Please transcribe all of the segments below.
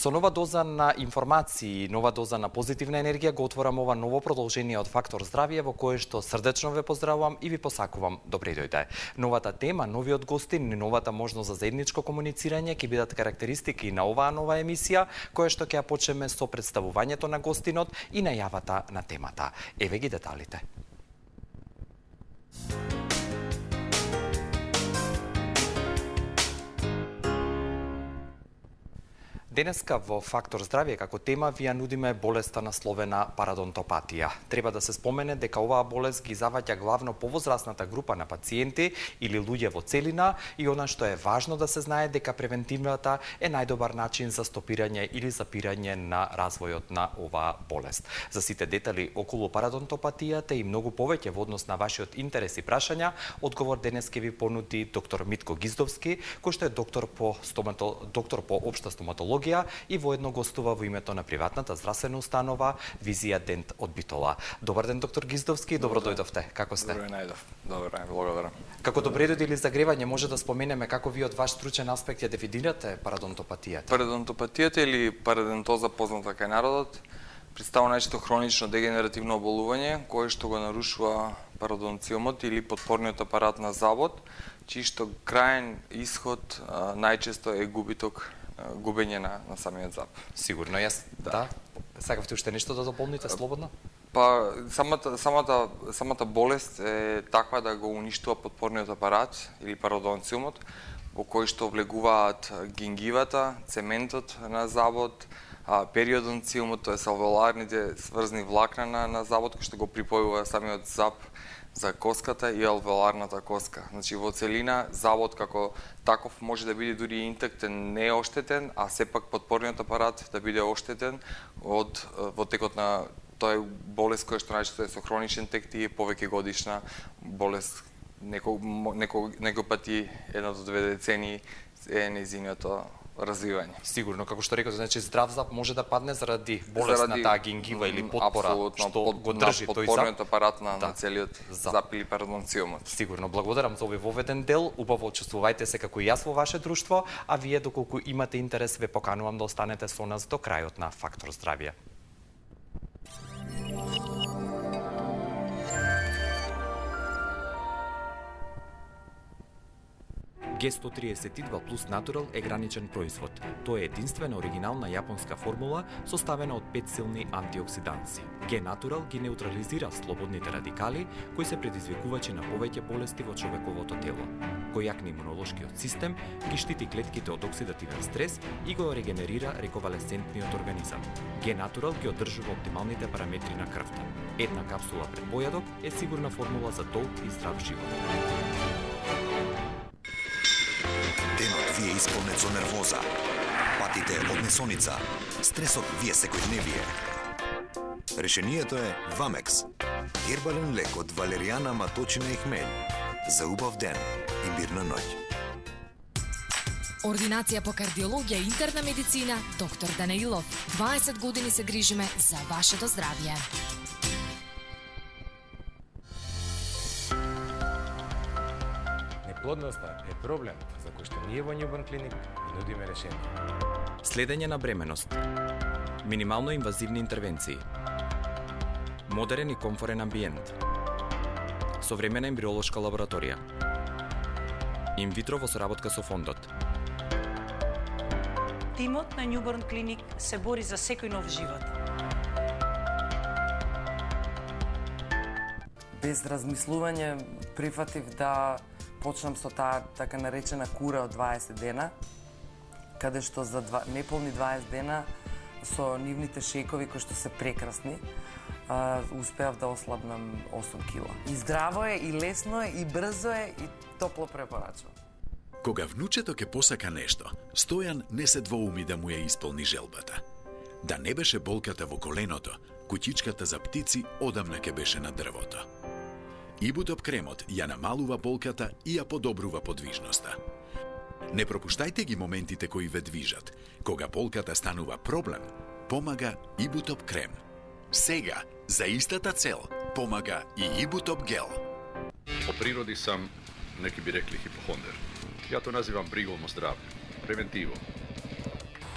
Со нова доза на информации и нова доза на позитивна енергија го отворам ова ново продолжение од Фактор здравје во кое што срдечно ве поздравувам и ви посакувам добре дојде. Новата тема, новиот гостин и новата можност за заедничко комуницирање ќе бидат карактеристики на оваа нова емисија, која што ќе ја почнеме со представувањето на гостинот и најавата на темата. Еве ги деталите. Денеска во Фактор здравје како тема ви ја нудиме болеста насловена парадонтопатија. Треба да се спомене дека оваа болест ги заваѓа главно повозрасната група на пациенти или луѓе во целина и она што е важно да се знае дека превентивната е најдобар начин за стопирање или запирање на развојот на оваа болест. За сите детали околу парадонтопатијата и многу повеќе во однос на вашиот интерес и прашања, одговор денес ќе ви понуди доктор Митко Гиздовски, кој што е доктор по општа стоматологија и воедно гостува во името на приватната здравствена установа Визија Дент од Битола. Добар ден, доктор Гиздовски, добро дојдовте. Како сте? Добро најдов. Добро, благодарам. Како добре дојде или загревање, може да споменеме како ви од ваш стручен аспект ја дефинирате парадонтопатијата? Парадонтопатијата или парадентоза, позната кај народот, представува најчесто хронично дегенеративно оболување кое што го нарушува пародонциомот или потпорниот апарат на забот, чиј што крајен исход најчесто е губење на самиот зап. Сигурно, јас да. Сакавте уште нешто да дополните слободно? Па самата болест е таква да го уништува потпорниот апарат или пародонциумот, во кој што влегуваат гингивата, цементот на забот, периодонциумот, тоа е алвеоларните сврзни влакна на забот кој што го припојува самиот зап за коската и алвеоларната коска. Значи во целина забот како таков може да биде дури интактен, не оштетен, а сепак потпорниот апарат да биде оштетен во текот на тоа е болест која што најчесто е со хроничен тек и е повеќе годишна болест. Некој пати 1 до 2 децении е нејзиното развивање. Сигурно, како што рекоте, значи здрав зап може да падне заради болесната гингива или потпора што го држи тој зап. Потпорниот апарат на целиот зап или пародонциумот. Сигурно, благодарам за овој воведен дел. Убаво чувствувајте се како и јас во ваше друштво, а вие доколку имате интерес ве поканувам да останете со нас до крајот на Фактор здравје. Г132 плюс Натурал е граничен производ. Тоа е единствена оригинална јапонска формула составена од 5 силни антиоксиданси. Г Натурал ги неутрализира слободните радикали кои се предизвикувачи на повеќе болести во човековото тело. Кој јакне имунолошкиот систем, ги штити клетките од оксидативен стрес и го регенерира рековалесцентниот организам. Г Натурал ги одржува оптималните параметри на крвта. Една капсула пред појадок е сигурна формула за долг и здрав живот. Денот ви е исполнет со нервоза, патите од несоница, стресот ви е секојдневие. Решението е Вамекс, гербален лек од валеријана, маточина и хмелј. За убав ден и мирна ноќ. Ординација по кардиологија и интерна медицина, доктор Данаилов. 20 години се грижиме за вашето здравје. Неплодноста е проблем за кој што ние во Newborn Clinic нудиме решение. Следење на бременост. Минимално инвазивни интервенции. Модерен и комфорен амбиент. Современа ембриолошка лабораторија. Инвитро во соработка со фондот. Тимот на Newborn Clinic се бори за секој нов живот. Без размислување прифатив да почнам со таа така наречена кура од 20 дена, каде што за неполни 20 дена со нивните шекови кои што се прекрасни, успеав да ослабнам 8 кила. И здраво е, и лесно е, и брзо е, и топло препорачувам. Кога внучето ќе посака нешто, Стојан не се двоуми да му ја исполни желбата. Да не беше болката во коленото, куќичката за птици одамна ќе беше на дрвото. Ибутоп кремот ја намалува болката и ја подобрува подвижноста. Не пропуштајте ги моментите кои ве движат. Кога болката станува проблем, помага Ибутоп крем. Сега, за истата цел, помага и Ибутоп гел. По природи сам, неки би рекли, хипохондер. Ја то називам бригом о здравје, превентиво.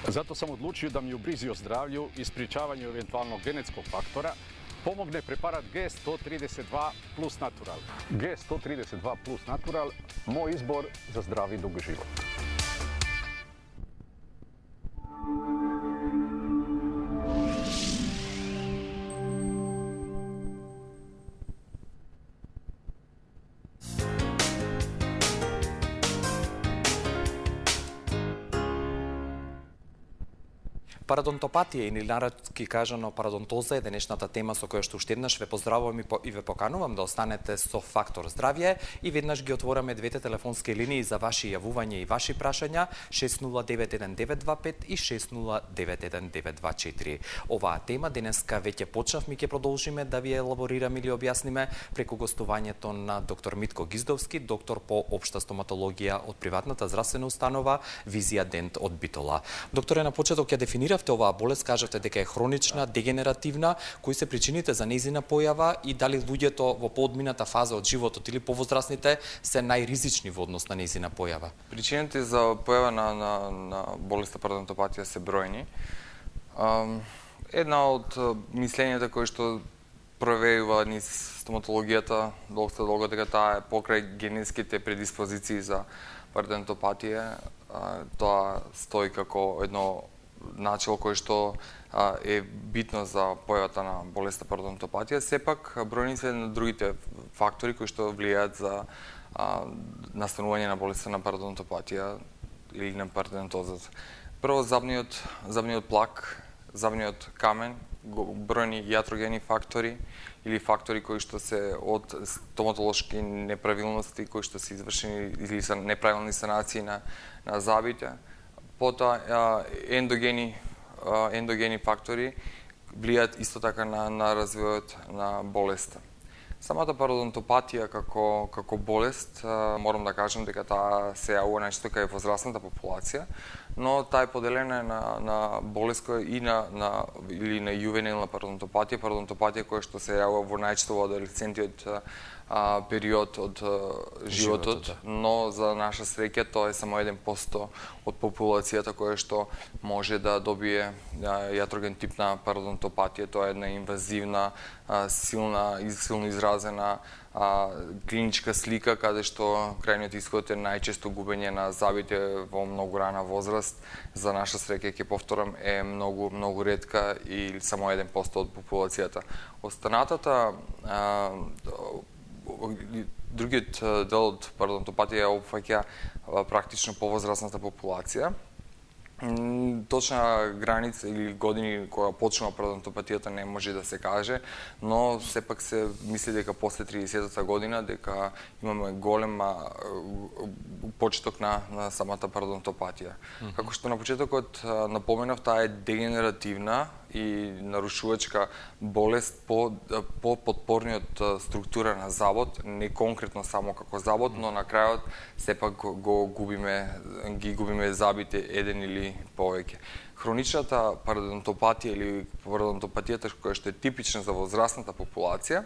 Zato sam odlučio da mi u brizi o zdravlju i sprječavanju eventualnog genetskog faktora pomogne preparat G132 Plus Natural. G132 Plus Natural, moj izbor za zdravi i dugi život. Парадонтопатија или народски кажано парадонтоза е денешната тема со која што уште еднаш ве поздравувам и ве поканувам да останете со Фактор здравје и веднаш ги отвораме двете телефонски линии за ваши јавувања и ваши прашања 60911925 и 60911924. Оваа тема денеска веќе почнавме и ќе продолжиме да ви елаборираме или објасниме преку гостувањето на доктор Митко Гиздовски, доктор по општа стоматологија од приватната здравствена установа Визија Дент од Битола. Докторе, на почеток ја дефиниравте оваа болест, кажавте дека е хронична, дегенеративна, кои се причините за нејзина појава и дали луѓето во поодмината фаза од животот или повозрастните се најризични во однос на нејзина појава? Причините за појава на болеста парадонтопатија се бројни. Една од мислењата кои што проверува низ стоматологијата доста долго дека таа е покрај генетските предиспозиции за парадонтопатија. Тоа стои како едно начело кој што е битно за појавата на болеста парадонтопатија. Сепак, бројни се на другите фактори кои што влијаат за настанување на болеста на парадонтопатија или на парадонтозата. Прво, забниот плак, забниот камен, бројни јатрогени фактори или фактори кои што се од стоматолошки неправилности кои што се извршени или се неправилни санации на забите. Потоа ендогени фактори влијаат исто така на развојот на болеста. Самата парадонтопатија како болест, морам да кажам дека таа се јавува најчесто кај возрастната популација, но таа е поделена на болест која или на јувенилна парадонтопатија која што се јавува во најчесто во адолесцентиот период од животот, но за наша среќа тоа е само 1% од популацијата која што може да добие јатроген тип на парадонтопатија. Тоа е една инвазивна, силно изразена клиничка слика каде што крајниот исход е најчесто губење на зъбите во многу рана возраст. За наша среќа, ќе повторам, е многу ретка и само 1% од популацијата. Останатата другиот дел од парадонтопатија опфаќа практично повозрастната популација. Точна граница или години кога почнува парадонтопатијата не може да се каже, но сепак се мисли дека после 30-та година дека имаме голем почеток на самата парадонтопатија. Како што на почетокот напоменав, таа е дегенеративна и нарушувачка болест по подпорниот структура на забот, не конкретно само како забот, но на крајот сепак ги губиме забите еден или повеќе. Хроничната парадонтопатија или парадонтопатијата која што е типична за возрастната популација,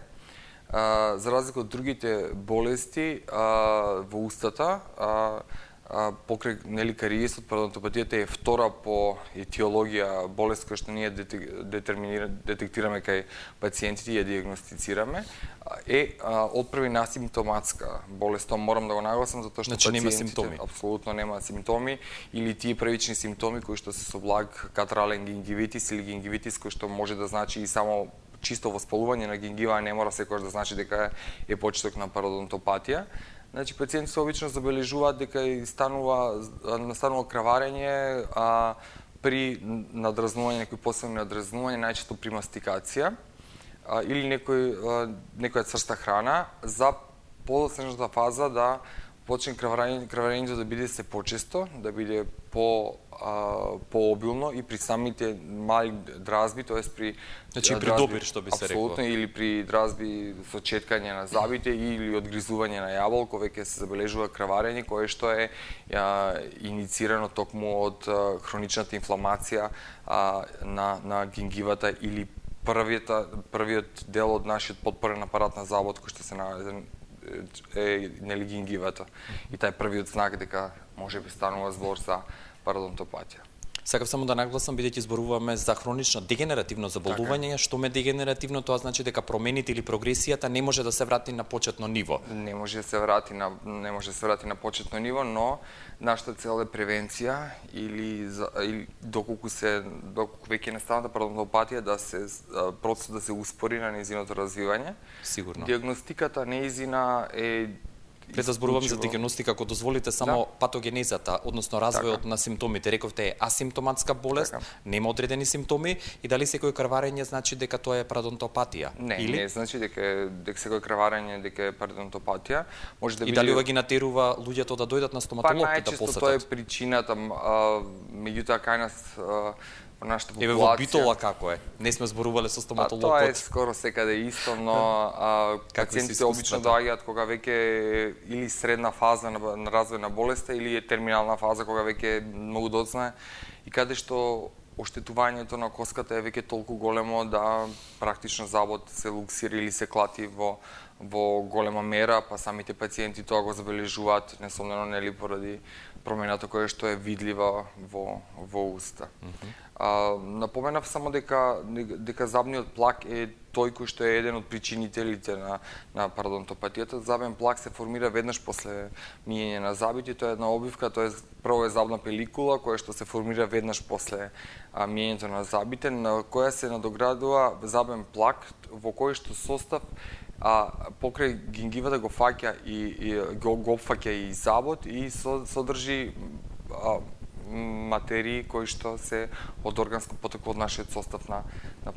за разлика од другите болести во устата, покрај кариесот, парадонтопатијата е втора по етиологија болест која што ние детектираме кај пациентите и ја диагностицираме, е одпрви насимптоматска болест. Тоа морам да го нагласам затоа што пациентите апсолутно нема симптоми или тие првични симптоми кои што се со благ катарален гингивитис или гингивитис кој што може да значи и само чисто воспалување на гингива, а не мора секогаш да значи дека е почеток на парадонтопатија. Значи, пациентите обично забележуваат дека настанува краварење при надразнување, некои посилни надразнување, најчесто при мастикација или некоја црста храна, за подоцнежната фаза да почне краварењето да биде се почесто, да биде пообилно и при самите мали дразби, тоест при добир, што би се рекло. Апсолутно, или при дразби со четкање на забите или одгризување на јаболко, веќе се забележува краварење кое што е иницирано токму од хроничната инфламација на гингивата или првиот дел од нашиот подпорен апарат на забот кој што се наоѓа е гингивата. И тај првиот знак дека може би станува збор за парадонтопатија. Сакав само да нагласам, бидејќи зборуваме за хронично дегенеративно заболување, што ме дегенеративно, тоа значи дека промените или прогресијата не може да се врати на почетно ниво. Не може да се врати на почетно ниво, но нашата цел е превенција или доколку веќе настаната парадонтопатија да се процесот да се успори на нејзиното развивање. Сигурно. Диагностиката нејзина е Пред да зборувам за диагностика, ако дозволите само патогенезата, односно развојот на симптомите, рековте е асимптоматска болест, нема одредени симптоми и дали секој крварење значи дека тоа е парадонтопатија? Не значи дека секој крварење дека е парадонтопатија. Може да биде... И дали ова ги натерува луѓето да дојдат на стоматолог и да посетат? Тоа е причината, меѓутоа кај нас нашата популација. Еве во Битола како е? Не сме зборувале со стоматологот. Тоа е скоро секаде исто, но пациентите обично доаѓаат кога веќе или средна фаза на развој на болеста или е терминална фаза кога веќе е многу доцна и каде што оштетувањето на коската е веќе толку големо да практично забот се луксира или се клати во голема мера, па самите пациенти тоа го забележуваат, несомнено нели поради промената која што е видлива во уста. Напоменав само дека забниот плак е тој кој што е еден од причинителите на парадонтопатијата. Забен плак се формира веднаш после миење на забите, тоа е една обвивка, тоест прво е забна пеликула која што се формира веднаш после миењето на забите, на која се надоградува забен плак во кој што состав покрај гингивата го фаќа и го опфаќа и забот и содржи материи кои што се од органско потекло од нашиот состав на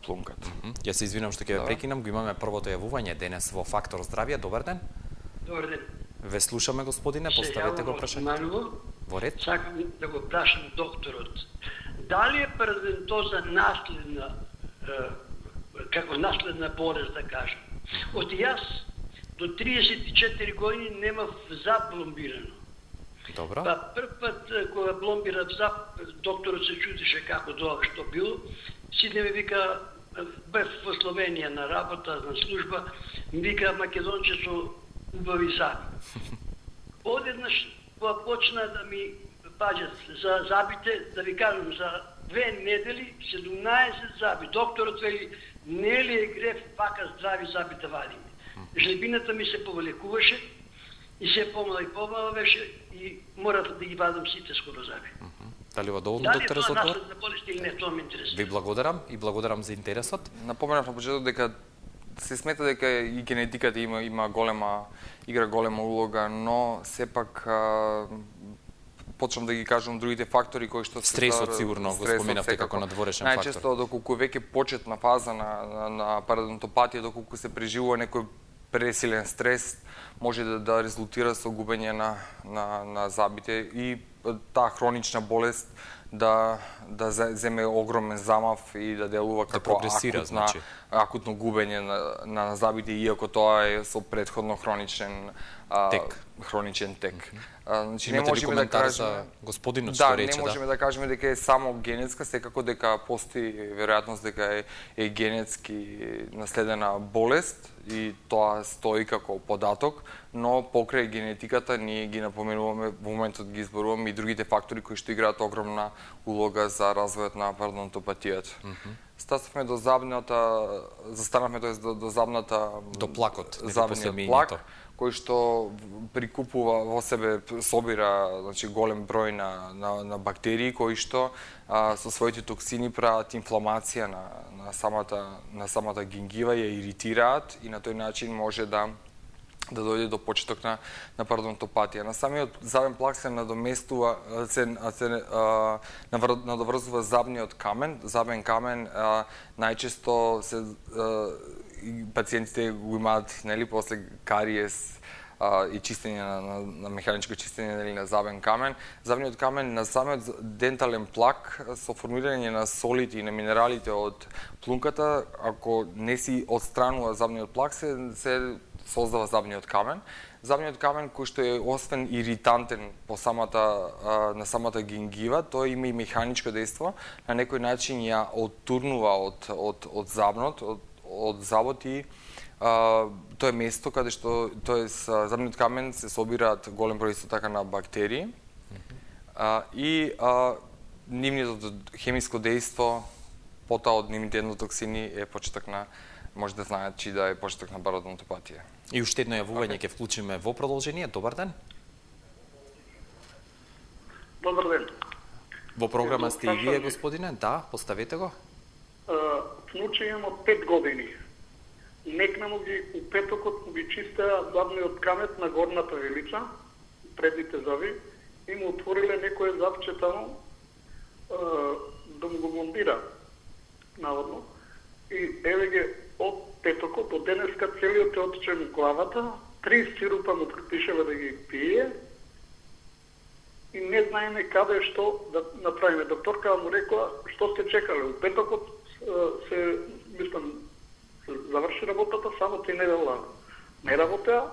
плунката. Ја се извинам што ќе ве прекинам, го имаме првото јавување денес во Фактор здравје. Добар ден. Добар ден. Ве слушаме, господине, поставете го прашањето. Во ред. Сакам да го прашам докторот. Дали е парадонтоза наследна, како наследна болест да кажам? Од јас до 34 години немав зап пломбирано. Добро. Па прв пат кога пломбирав зап, докторот се чудише како тоа што било. Сиде ми вика, бев во Словенија на работа, на служба, ми вика македонче со убави заби. Одеднаш кога почна да ми паѓат за забите, да ви кажам, за 2 недели 17 заби. Докторот вели, не ли е греф вака здрави заби да вадиме. Жлебината ми се повелекуваше и се помала беше и морав да ги вадам сите скоро заби. Дали ова доволно, доктор, за одговор? Дали е тоа наследна болест или не, тоа ме интересува. Ви благодарам и благодарам за интересот. Напоменав на почеток дека се смета дека и генетиката игра голема улога, но сепак почнам да ги кажам другите фактори кои што се стресот сигурно го споменавте како надворешен фактор. Најчесто доколку веќе почетна фаза на парадонтопатија, доколку се преживува некој пресилен стрес, може да резултира со губење на забите и таа хронична болест да земе огромен замав и да делува како акутно губење на забите, иако тоа е со претходно хроничен тек. Значи, не можеме да кажеме господинот што рече, не можеме да кажеме дека е само генетска, секако дека постои веројатност дека е генетски наследена болест и тоа стои како податок, но покрај генетиката ние ги напоменуваме, во моментот ги изборуваме и другите фактори кои што играат огромна улога за развојот на парадонтопатијата. Застанавме до забната до плакот, забниот плак, кој што прикупува во себе, собира, значи, голем број на бактерии кои што со своите токсини прават инфламација на самата гингива, ја иритираат и на тој начин може да дојде до почеток на парадонтопатија. На самиот забен плак се надоврзува забниот камен. Забен камен најчесто пациентите го имаат, нели, после кариес и чистење на механичко чистење, нели, на забен камен. Забниот камен на самиот дентален плак со формирање на солите и на минералите од плунката, ако не си отстранува забниот плак, се создава забниот камен. Забниот камен кој што е освен иритантен на самата гингива, тој има и механичко дејство, на некој начин ја оттурнува од забот и тоа е место каде што забниот камен се собираат голем број исто така на бактерии и нивното хемиско дејство, потоа од нивните ендотоксини е почеток на, може да знаат, че да е почеток на пародонтопатија. И уште едно јавување ќе вклучиме во продолжение. Добар ден. Добар ден. Во програма сте и вие, господине? Да, поставете го. Внуче имам од 5 години. Некнемо ги у петокот ги чистеа задниот камет на горната вилица, предните зови, и му отвориле некое запче таму да му го блондира, наводно. И еве ги од петокот, од денеска целиот е отече му главата, 3 сирупа му припишева да ги пие, и не знаеме каде што да направиме. Докторка му рекла, што сте чекале? У петокот се, мислам, заврши работата, само ти недела не работеа,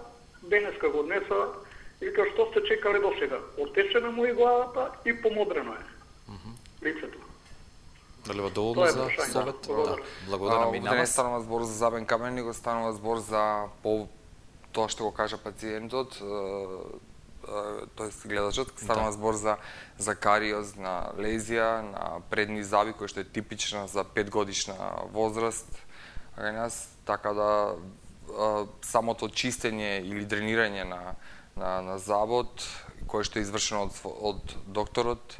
денеска го однесаа, и вика, што сте чекале до сега? Отечена му и главата и помодрено е лицето. Дали доволно за совет? Да. Благодарам и на вас. Не станува збор за забен камен, него станува збор за тоа што го кажа пациентот, тоест гледачот, станува збор за кариоз на лезија, на предни заби, кој што е типична за 5 годишна возраст. Така да самото чистење или дренирање на забот, кој што е извршено од докторот,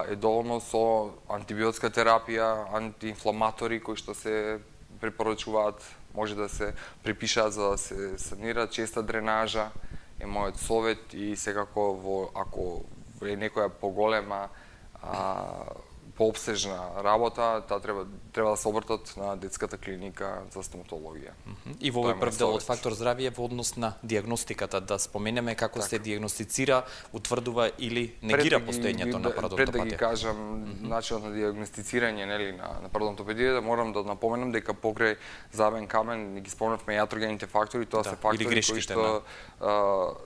е доволно со антибиотска терапија, антиинфламатори кои што се препорачуваат, може да се припишаат за да се санира, честа дренажа е мојот совет, и секако ако е некоја поголема пообсежна работа, таа треба да се обртат на детската клиника за стоматологија. И во овој прв дел од Фактор здравје во однос на диагностиката, да споменеме како се диагностицира, утврдува или негира постоењето на пародонтопатија. Пред да ги кажам начинот на диагностицирање, нели, на пародонтопатијата, морам да напоменам дека покрај забен камен ги спомнавме јатрогените фактори, тоа се фактори кои што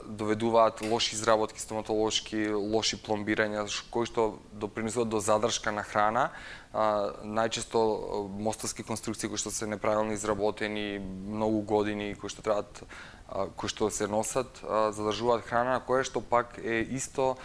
доведуваат лоши изработки стоматолошки, лоши пломбирања, кои што допринесуваат до задршка на храна, најчесто мостовски конструкции кои што се неправилно изработени многу години, кои што се носат, задржуваат храна, кое што пак е исто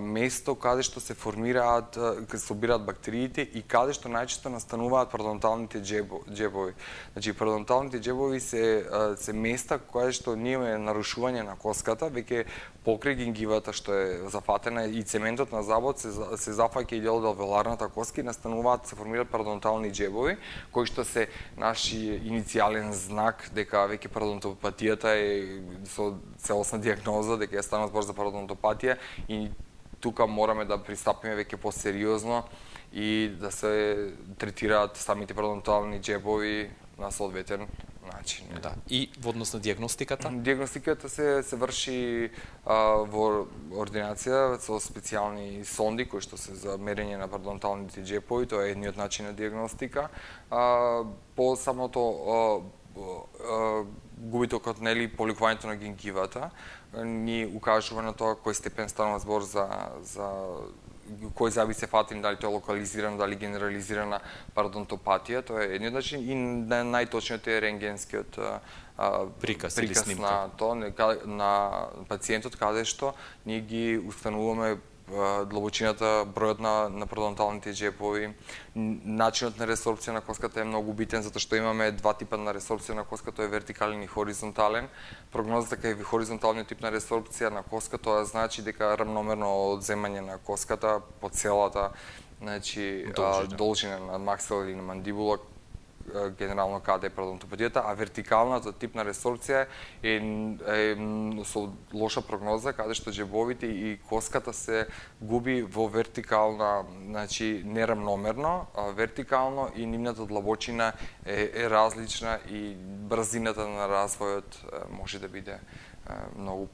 место каде што се формираат, каде се собираат бактериите и каде што најчесто настануваат пародонталните џебови. Значи, пародонталните џебови се места каде што ние имаме нарушување на коската, веќе покрај гингивата што е зафатена и цементот на забот се зафаќа и дел од алвеоларната коска и настануваат, се формираат пародонтални џебови, кои што се наши иницијален знак дека веќе пародонтопатијата е со целосна диагноза, дека ја станува збор за пародонтопатија, и тука мораме да пристапиме веќе посериозно и да се третираат самите пародонтални џебови на соодветен начин. Да. И во однос на диагностиката? Диагностиката се врши во ординација со специјални сонди кои што се за мерење на пародонталните џебови, тоа е едниот начин на диагностика. По самото губитокот, нели, поликувањето на гингивата, ни укажува на тоа кој степен станува збор за кој заби се фатени, дали тоа е локализирана, дали генерализирана пародонтопатија, тоа е едниот начин, и најточниот е рентгенскиот приказ на тоа, на пациентот, каде што ние ги установуваме длабочината, бројот на пародонталните џебови. Начинот на ресорбција на коската е многу битен, затоа што имаме два типа на ресорбција на коската, тоа е вертикален и хоризонтален. Прогнозата кај хоризонталниот тип на ресорбција на коска, тоа значи дека рамномерно одземање на коската по целата, значи должина на максила или на мандибула, генерално каде е пародонтопатијата, а вертикалната тип на ресорбција е со лоша прогноза, каде што џебовите и коската се губи во вертикална, значи нерамномерно, вертикално, и нивната длабочина е различна и брзината на развојот може да биде многу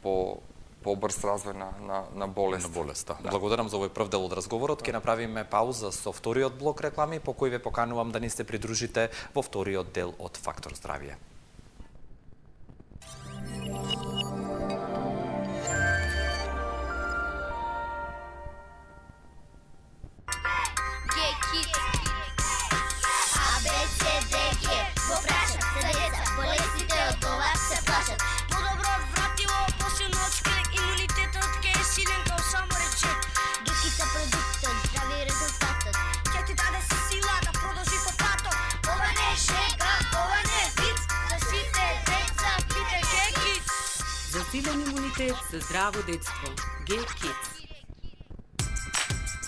побрз развој на болест. Да. Благодарам за овој прв дел од разговорот. Ќе направиме пауза со вториот блок реклами, по кој ве поканувам да ни се придружите во вториот дел од Фактор здравје. Силен имунитет за здраво детство. G-Kids.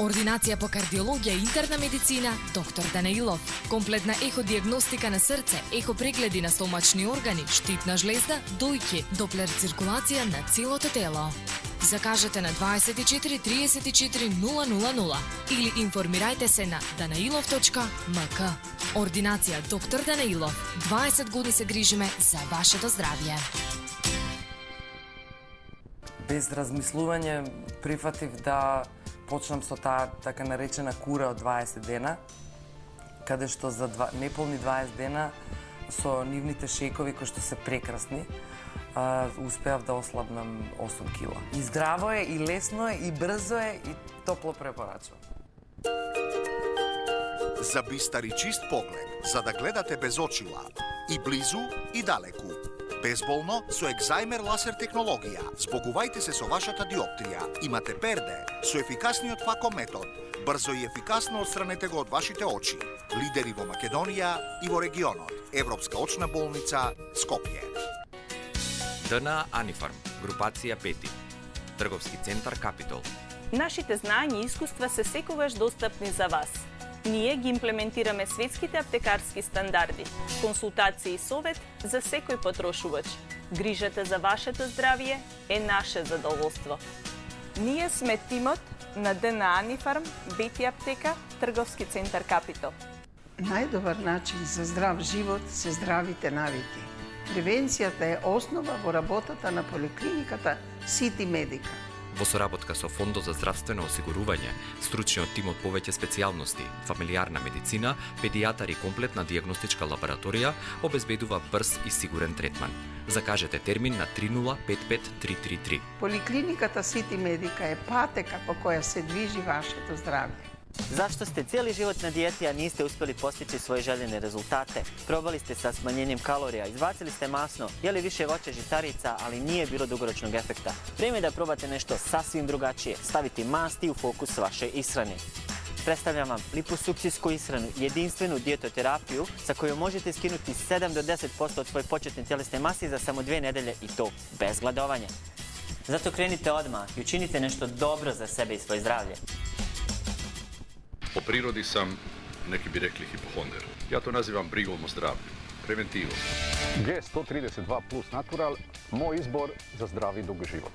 Ординација по кардиологија и интерна медицина, доктор Данаилов. Комплетна еходиагностика на срце, ехопрегледи на стомачни органи, штитна жлезда, дојки, доплер циркулација на целото тело. Закажете на 24 34 000 или информирајте се на danailov.mk. Ординација доктор Данаилов. 20 години се грижиме за вашето здравје. Без размислување прифатив да почнам со таа така наречена кура од 20 дена, каде што за неполни 20 дена со нивните шекови кои што се прекрасни, успеав да ослабнам 8 кила. И здраво е, и лесно е, и брзо е, и топло препорачувам. За бистар и чист поглед, за да гледате без очила, и близу, и далеку. Безболно со Екзајмер лазер технологија. Збогувајте се со вашата диоптрија. Имате перде со ефикасниот фако метод. Брзо и ефикасно отстранете го од вашите очи. Лидери во Македонија и во регионот. Европска очна болница Скопје. ДНА Анифарм, групација 5. Трговски центар Капитол. Нашите знања и искуства се секогаш достапни за вас. Ние ги имплементираме светските аптекарски стандарди, консултации и совет за секој потрошувач. Грижата за вашето здравје е наше задоволство. Ние сме тимот на ДНА Анифарм, Бети аптека, Трговски центар Капитол. Најдобар начин за здрав живот се здравите навики. Превенцијата е основа во работата на поликлиниката Сити Медика. Во соработка со Фондот за здравствено осигурување, стручниот тим од повеќе специјалности, фамилиарна медицина, педијатар и комплетна дијагностичка лабораторија обезбедува брз и сигурен третман. Закажете термин на 3055333. Поликлиниката Сити Медика е патека по која се движи вашето здравје. Zašto ste cijeli život na dijeti, a niste uspjeli postići svoje željene rezultate? Probali ste sa smanjenjem kalorija, izbacili ste masno, jeli više voća žitarica, ali nije bilo dugoročnog efekta. Vrijeme je da probate nešto sasvim drugačije, staviti masti u fokus vaše ishrane. Predstavljam vam liposukcijsku ishranu, jedinstvenu dijetoterapiju sa kojom možete skinuti 7 do 10% od svoje početne tjelesne mase za samo 2 nedelje i to bez gladovanja. Zato krenite odmah i učinite nešto dobro za sebe i svoje zdravlje. Po prirodi sam, neki bi rekli, hipohonder. Ja to nazivam brigom o zdravlju, preventivom. G132 plus natural, moj izbor za zdravi dugi život.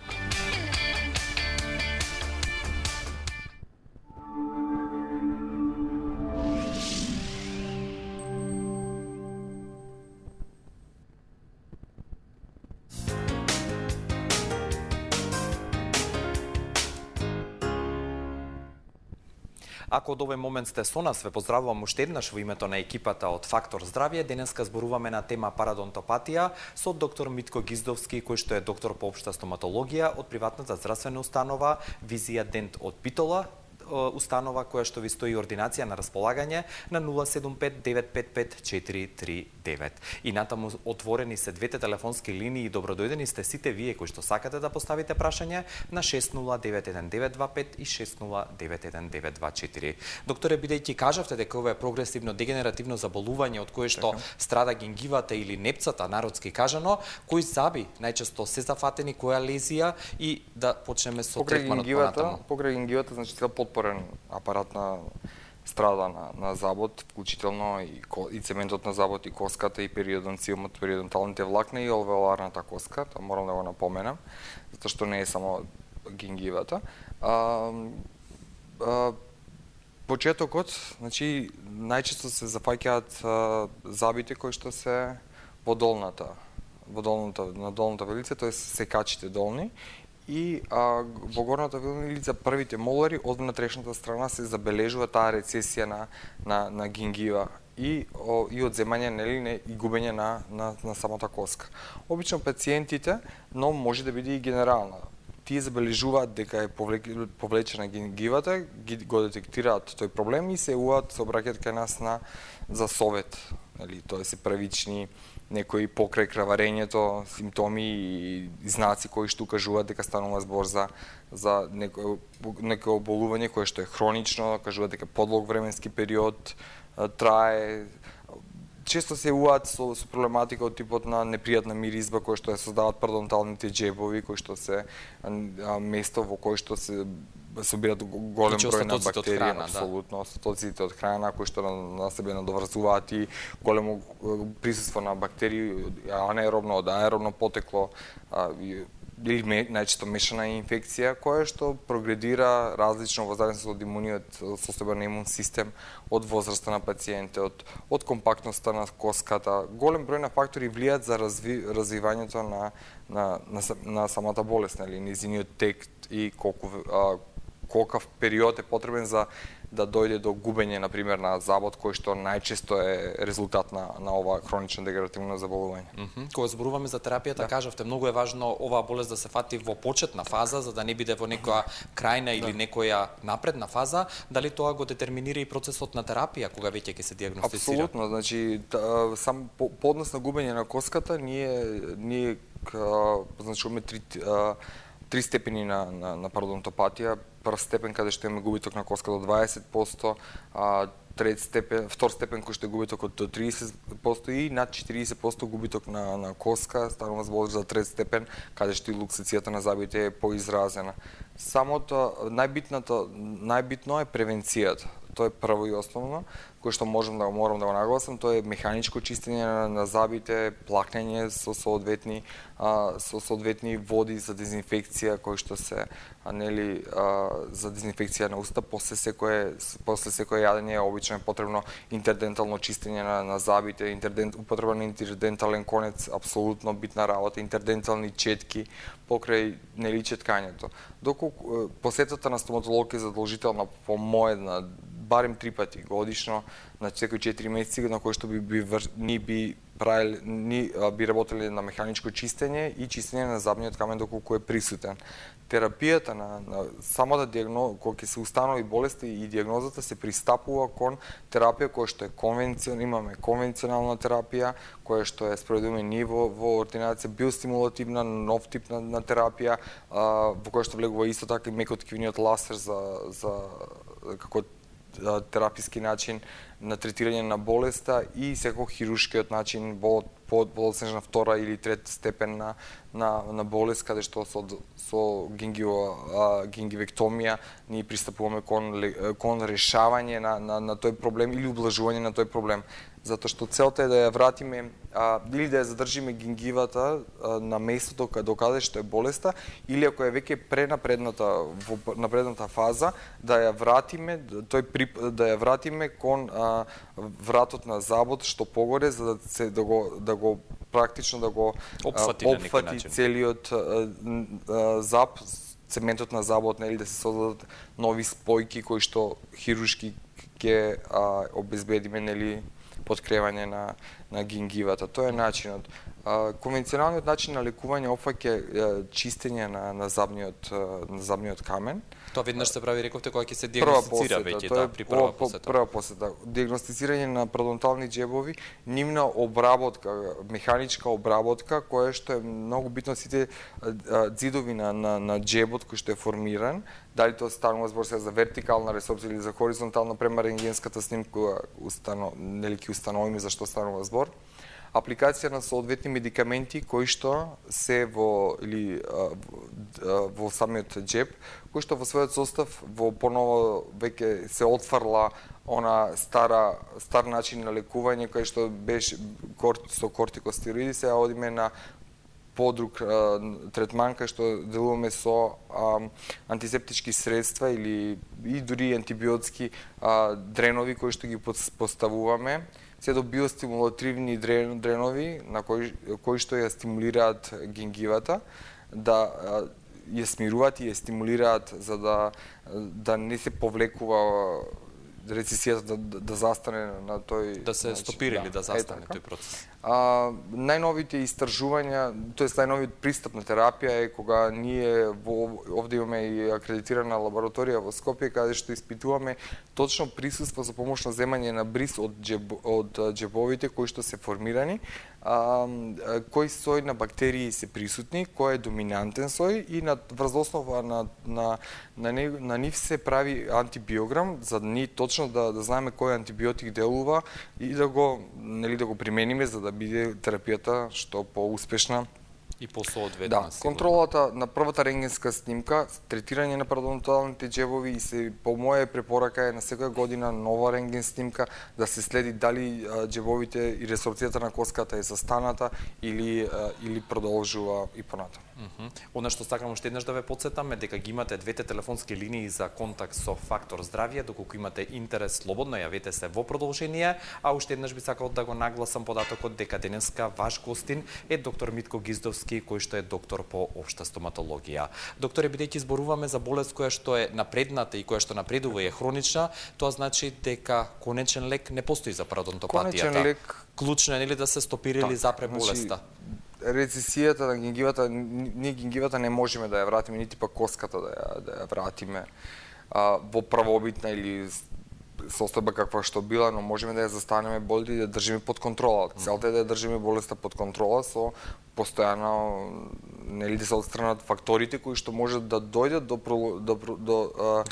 Ако од овој момент сте со нас, ве поздравувам уште еднаш во името на екипата од Фактор здравје. Денеска зборуваме на тема парадонтопатија со доктор Митко Гиздовски, кој што е доктор по општа стоматологија од приватната здравствена установа Визија Дент од Битола, установа која што ви стои ординација на располагање на 075-955-439. И натаму отворени се двете телефонски линии и добродојдени сте сите вие кои што сакате да поставите прашање на 6091-925 и 6091-924. Докторе, бидејќи кажавте дека ова е прогресивно дегенеративно заболување од кое што страда гингивата или непцата, народски кажано, кои заби најчесто се зафатени, која лезија и да почнеме со третманот понатаму. Покрај гингивата, значи цел подпорен апарат на страда на забот, вклучително и цементот на забот, и коската, и периодонциумот, периодонталните влакна и алвеоларната коска, тоа морам да го напоменам, затоа што не е само гингивата. Почетокот, значи, најчесто се зафаќаат забите кои што се во долната вилица, тоа се секачите долни, и во горната вилица првите молари од внатрешната страна се забележува таа рецесија на гингива и одземање, нели, и губење на самата коска. Обично пациентите, но може да биде и генерална. Тие забележуваат дека е повлечена гингивата, го детектираат тој проблем и се обраќаат кај нас за совет. Тоа се првични некои покрај краварењето, симптоми и знаци кои што кажуваат дека станува збор за некој оболување кое што е хронично, кажуваат дека подлог временски период трае, често се јавуваат со проблематика од типот на непријатна миризба која што ја создаваат парадонталните џебови, кои што се место во кој што се собират голем број на бактерии, апсолутно, остатоците од храна кои што на себе надоврзуваат и големо присуство на бактерии, анаеробно од аеробно потекло, или најчесто мешана инфекција која што прогредира различно во зависност од имуниот состојба на имун систем, од возраста на пациентот, од компактноста на коската. Голем број на фактори влијаат за развивањето на самата болест, нели, низиниот тек и колкав период е потребен за да дојде до губење, например, на забот, кој што најчесто е резултат на ова хронично дегенеративно заболување. Кога зборуваме за терапијата, кажавте, многу е важно оваа болест да се фати во почетна фаза, за да не биде во некоја крајна или некоја напредна фаза. Дали тоа го детерминира и процесот на терапија, кога веќе ќе се диагностицира? Апсолутно, значи, сам по однос на губење на коската, ние позначуваме три степени на парадонтопатија. Прв степен каде што имаме губиток на коска до 20%, втор степен кој што е губиток од 30% и над 40% губиток на коска, станува збор за трет степен каде што и луксацијата на зъбите е поизразена. Самото најбитно е превенцијата. Тоа е прво и основно, кој што морам да го нагласам, тоа е механичко чистење на зъбите, плакнење со соодветни води за дезинфекција кои што се за дезинфекција на уста после секое јадење обично е потребно интердентално чистење на зъбите, употреба на интердентален конец, апсолутно битна работа, интердентални четки покрај четкањето. Доколку посетата на стоматолог е задолжителна по моје барем 3 пати годишно, на секој 4 месеци, на кој што ни би работеле на механичко чистење и чистење на зъбниот камен доколку е присутен. Терапијата на самата диагноза, кога ќе се установи болест и диагнозата, се пристапува кон терапија која што е имаме конвенционална терапија, која што е спроведуваме ние во ординација, биостимулативна, нов тип на терапија, во која што влегува исто така и мекоткивниот ласер за како тераписки начин на третирање на болеста и секој хируршкиот начин во подоснежна втора или трет степен на болест, каде што со гингивектомија ние пристапуваме кон решавање на тој проблем или ублажување на тој проблем. Затоа што целта е да ја вратиме или да ја задржиме гингивата на местото до каде што е болеста, или ако е веќе напредната фаза, да ја вратиме кон вратот на забот што погоре, за да го практично да го опфати целиот заб, цементот на забот, нели, да се создадат нови спојки кои што хируршки ќе обезбедиме, нели, подкревање на гингивата. Тоа е начинот. Конвенционалниот начин на лекување опфаќа чистење на зъбниот камен. Тоа веднаш се прави, рековте, кога ќе се диагностицира веќе, при прва посета. Прва посета. Диагностицирање на парадонтални џебови, нивна обработка, механичка обработка, која што е многу битно сите ѕидови на џебот кој што е формиран, дали тоа станува збор за вертикална ресорбција или за хоризонтална према рентгенската снимка, нели ќе установиме за што станува збор. Апликација на соодветни медикаменти кои што се во самиот џеб, кој што во својот состав поново веќе се отфрла она стар начин на лекување кој што беше со кортикостероиди, сега одиме на подруг третман кај што делуваме со антисептички средства или и дури антибиотски дренови кои што ги поставуваме, се до биостимулативни дренови на кои што ја стимулираат гингивата, да ја смируваат и ја стимулираат за да не се повлекува рецесијата да застане на тој... Да се стопира или да застане тој процес. Најновите истражувања, тоест најновиот пристап на терапија е кога ние овде имаме и акредитирана лабораторија во Скопје, каде што испитуваме точно присуство за помош на земање на бриз од џебовите кои што се формирани, кој сој на бактерии се присутни, кој е доминантен сој и врз основа на нив се прави антибиограм за ние точно точно да знаеме кој антибиотик делува и да го примениме за да биде терапијата што поуспешна и посоодветна. Да, контролата на првата рентгенска снимка, третирање на парадонталните џебови и се по моја препорака е на секоја година нова рентген снимка да се следи дали џебовите и ресорбцијата на коската е застаната или продолжува и понатаму. Она што сакам уште еднаш да ве потсетам е дека ги имате двете телефонски линии за контакт со Фактор здравје, доколку имате интерес слободно јавете се во продолжение, а уште еднаш би сакал да го нагласам податокот дека денеска ваш гостин е доктор Митко Гиздовски, кој што е доктор по општа стоматологија. Докторе, бидејќи зборуваме за болест која што е напредната и која што напредува и е хронична, тоа значи дека конечен лек не постои за парадонтопатијата. Конечен лек клучно е нели да се стопира или запре болеста? Рецесијата на гингивата, ние гингивата не можеме да ја вратиме, нити па коската да ја вратиме во правобитна или состојба каква што била, но можеме да ја застанеме болите и да држиме под контрола. Целта е да ја држиме болеста под контрола со постојано да се отстранат факторите кои што можат да дојдат до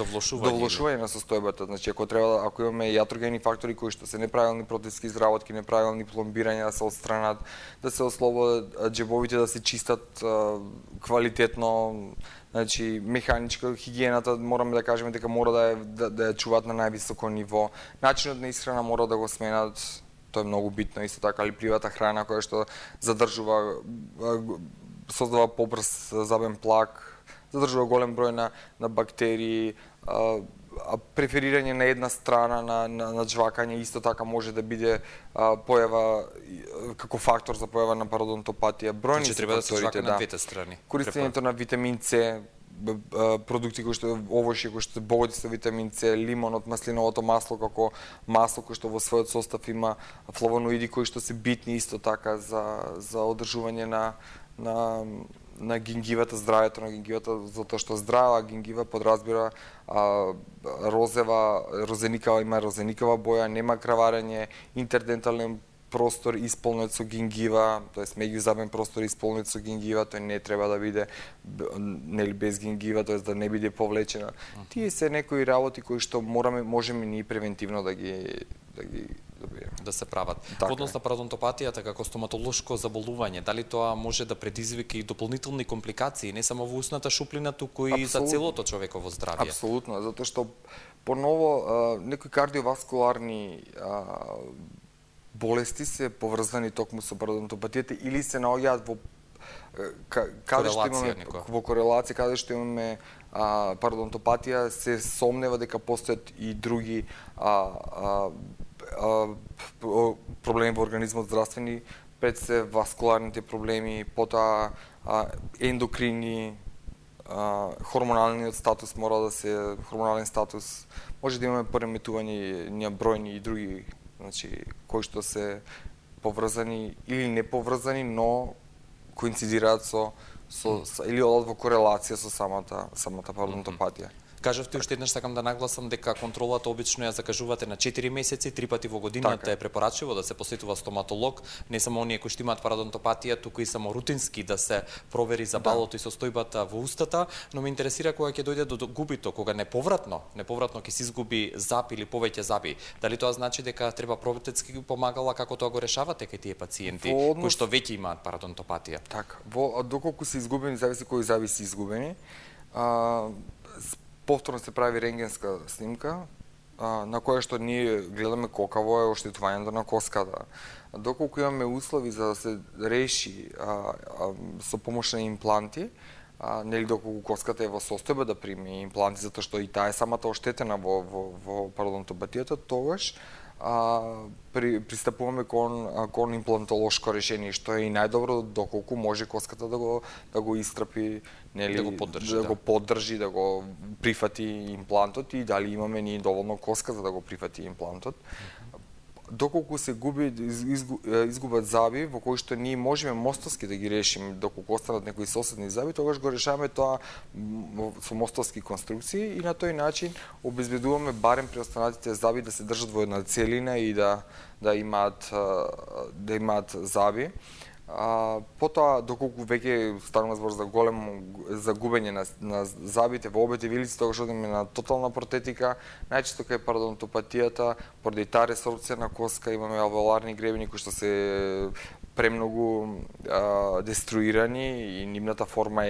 влошување на состојбата. Значи ако имаме јатрогени фактори кои што се неправилни протезски изработки, неправилни пломбирања да се отстранат, да се ослободат џебовите, да се чистат квалитетно. Значи, механичка хигиената, мораме да кажеме дека мора да ја чуваат на највисоко ниво. Начинот на исхрана мора да го сменат, тоа е многу битно, исто така липливата храна која што создава побрз забен плак, задржува голем број на бактерии, преферирање на една страна на жвакање исто така може да биде појава како фактор за појава на пародонтопатија. Бројни се треба да се жвака на двете страни. Користењето на витамин С, продукти кои што овошје кои што се богати со витамин С, лимонот, маслиновото масло како масло кој што во својот состав има флавоноиди кои што се битни исто така за одржување на гингивата, здравјето на гингивата, затоа што здрава гингива подразбира розеникава, има розеникава боја, нема краварење, интердентален простор исполнет со гингива, тоест меѓузабен простор исполнет со гингива, тој не треба да биде без гингива, тоест да не биде повлечена. Тие се некои работи кои што можеме ние превентивно да ги да се прават. Во однос на пародонтопатијата како стоматолошко заболување, дали тоа може да предизвика и дополнителни компликации, не само во усната шуплина, туку и за целото човеково здравје? Апсолутно, затоа што поново некои кардиоваскуларни болести се поврзани токму со пародонтопатијата или се наоѓаат во корелација, каде што имаме пародонтопатија, се сомнева дека постојат и други проблеми во организмот здравствени, пред се васкуларните проблеми, потоа ендокрини, хормоналниот статус мора да се хормонален статус, може да имаме пореметување на бројни и други, значи кои што се поврзани или не поврзани, но коинцидираат или одат во корелација со самата пародонтопатија. Кажавте уште еднаш, сакам да нагласам дека контролата обично ја закажувате на 4 месеци, 3 пати во годината е препорачливо да се посетува стоматолог, не само оние кои што имаат пародонтопатија, туку и само рутински да се провери забалото и состојбата во устата, но ме интересира кога ќе дојде до губито, кога неповратно ќе се изгуби зап или повеќе заби. Дали тоа значи дека треба протетски помагала, како тоа го решавате кај тие пациенти кои што веќе имаат пародонтопатија? Така, доколку се изгубени, зависи кои заби се изгубени, повторно се прави рентгенска снимка, на која што ние гледаме колкаво е оштетувањето на коската. Доколку имаме услови за да се реши со помош на импланти, нели доколку коската е во состојба да прими импланти, затоа што и таа е самата оштетена во пародонтопатијата, тогаш пристапуваме кон имплантолошко решение, што е и најдобро доколку може коската да го истрапи, нели, да го поддржи, да го прифати имплантот и дали имаме ние доволно коска за да го прифати имплантот. Доколку се изгубат заби во кои што ние можеме мостовски да ги решиме, доколку останат некои соседни заби, тогаш го решаваме тоа со мостовски конструкции и на тој начин обезбедуваме барем преостанатите заби да се држат во една целина и да имаат заби. Потоа, доколку веќе станува збор за големо загубење на зъбите во обете вилици, тогаш одиме на тотална протетика, најчесто кај пародонтопатијата, поради таа ресорбција на коска, имаме алвеоларни гребени кои што се премногу деструирани и нивната форма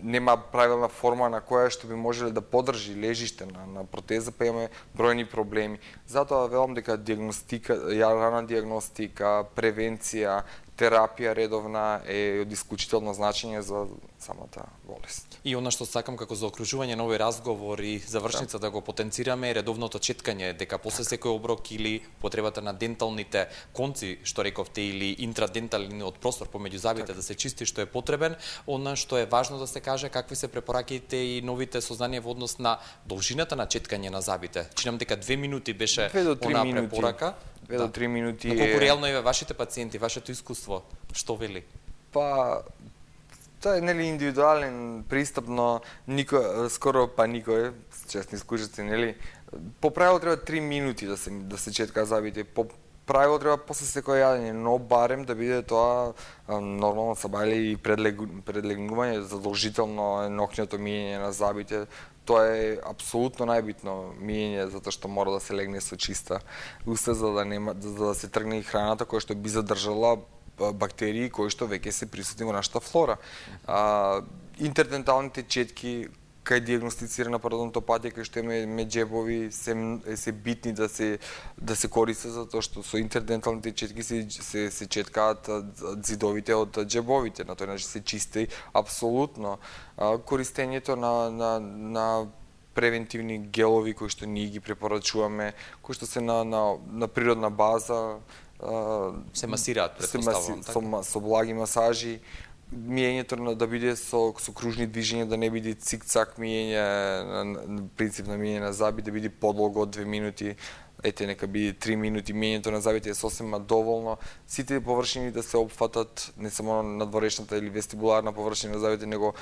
нема правилна форма на која што би можеле да подржи лежиште на протеза, па имаме бројни проблеми. Затоа велам дека рана диагностика, превенција, терапија редовна е од исклучително значење за самата болест. И она што сакам како заокружување на овој разговор и завршница да го потенцираме е редовното четкање, дека после секој оброк или потребата на денталните конци, што рековте, или интраденталниот простор помеѓу зъбите да се чисти што е потребен. Она што е важно да се каже, какви се препораките и новите сознанија во однос на должината на четкање на зъбите. Чинам дека 2 минути беше она препорака. 2 до 3 минути. На колку реално е вашите пациенти, вашето искуство, што вели? Па тоа е нели индивидуален пристап, но скоро па никој, честни искушаци, нели, по правило треба 3 минути да се четка зъбите. По правило треба после секој јадење, но барем да биде тоа нормално сабајле и предлегнување, задолжително ноќното миење на зъбите. Тоа е апсолутно најбитно миење, затоа што мора да се легне со чиста уста за да се тргне и храната која што би задржала бактерии кои што веќе се присутни во нашата флора. Интерденталните четки кај диагностицирана пародонтопатија, кај што имаме џебови, се битни да се користат, затоа што со интерденталните четки се четкаат ѕидовите од џебовите, на тој начин се чисти апсолутно. Користењето на превентивни гелови кои што ние ги препорачуваме, кои што се на природна база, се масираат, предпоставувам, со благи масажи, миењето да биде со кружни движења, да не биде цик-цак миење, принцип на миење на зъби, да биде подолго од 2 минути, нека биде 3 минути, миењето на зъбите е сосема доволно. Сите површини да се опфатат, не само надворешната или вестибуларна површина на зъбите, него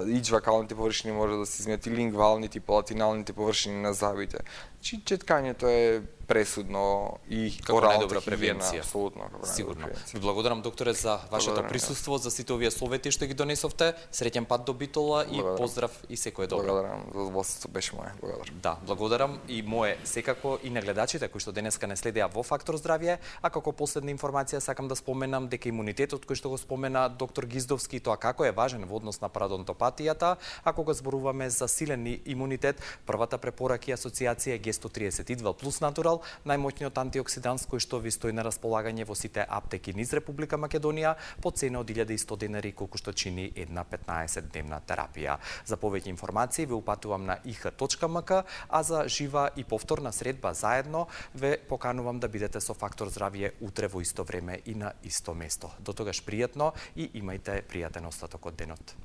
и жвакалните површини може да се измијат, и лингвалните, и палатиналните површини на зъбите. Четкањето е пресудно и оралната хигиена, апсолутно. Сигурно. Ви благодарам, докторе, за вашето присуство, за сите овие совети што ги донесовте. Среќен пат до Битола и поздрав и секое добро. Благодарам, задоволството беше мое. Благодарам. Да, благодарам и мое секако и на гледачите кои што денеска не следеа во Фактор здравје, а како последна информација сакам да споменам дека имунитетот кој што го спомена доктор Гиздовски, тоа како е важен во однос на пародонтопатијата, ако го зборуваме за силен имунитет, првата препорака и асоциација е Г132 плюс натурал, најмоćниот антиоксиданс кој што ви стои на располагање во сите аптеки низ Република Македонија по цена од 1100 денари, колку што чини една 15-дневна терапија. За повеќе информации ве упатувам на ih.mk, а за жива и повторна средба заедно ве поканувам да бидете со Фактор здравје утре во исто време и на исто место. До тогаш пријатно и имајте пријатен остаток од денот.